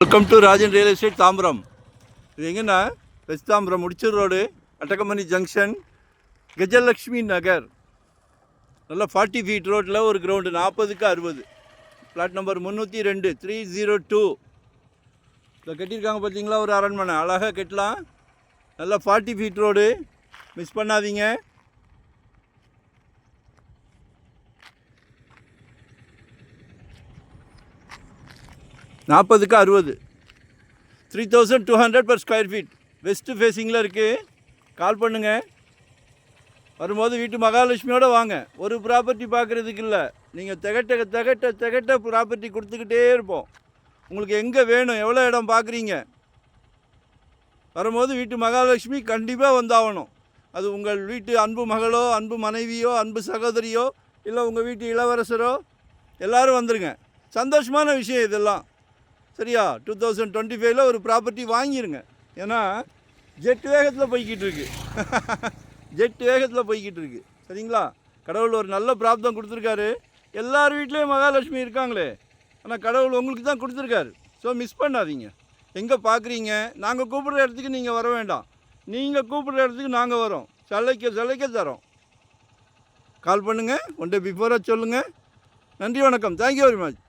Welcome to Rajan real estate Tambaram. இது எங்கன்னா west Tambaram Mudichur road, Attagamani junction, Gajalakshmi Nagar. நல்லா 40 ஃபீட் ரோட்டில் ஒரு கிரவுண்டு 40க்கு 60. Flat number 302 302. இதில் கட்டியிருக்காங்க பார்த்தீங்களா, ஒரு அரண்மனை. அழகாக கட்டலாம். நல்லா 40 ஃபீட் ரோடு, மிஸ் பண்ணாதீங்க. நாற்பதுக்கு 60, 3200 per ஸ்கொயர் ஃபீட். வெஸ்ட்டு ஃபேஸிங்கில் இருக்குது. கால் பண்ணுங்கள். வரும்போது வீட்டு மகாலட்சுமியோடு வாங்க. ஒரு ப்ராப்பர்ட்டி பார்க்குறதுக்கு இல்லை, நீங்கள் திகட்ட ப்ராப்பர்ட்டி கொடுத்துக்கிட்டே இருப்போம். உங்களுக்கு எங்கே வேணும், எவ்வளோ இடம் பார்க்குறீங்க, வரும்போது வீட்டு மகாலட்சுமி கண்டிப்பாக வந்தாகணும். அது உங்கள் வீட்டு அன்பு மகளோ, அன்பு மனைவியோ, அன்பு சகோதரியோ, இல்லை உங்கள் வீட்டு இளவரசரோ, எல்லோரும் வந்துடுங்க. சந்தோஷமான விஷயம் இதெல்லாம். சரியா? 2025 ஒரு ப்ராப்பர்ட்டி வாங்கிடுங்க. ஏன்னா ஜெட் வேகத்தில் போய்கிட்டு இருக்கு. ஜெட் வேகத்தில் போய்கிட்டு இருக்கு. சரிங்களா? கடவுள் ஒரு நல்ல பிராப்தம் கொடுத்துருக்காரு. எல்லார் வீட்லேயும் மகாலட்சுமி இருக்காங்களே, ஆனால் கடவுள் உங்களுக்கு தான் கொடுத்துருக்காரு. ஸோ மிஸ் பண்ணாதீங்க. எங்கே பார்க்குறீங்க, நாங்கள் கூப்பிட்ற இடத்துக்கு நீங்கள் வர வேண்டாம், நீங்கள் கூப்பிட்ற இடத்துக்கு நாங்கள் வரோம். சலைக்க தரோம். கால் பண்ணுங்கள். ஒன் டே பிஃபோராக சொல்லுங்கள். நன்றி, வணக்கம். Thank you very much.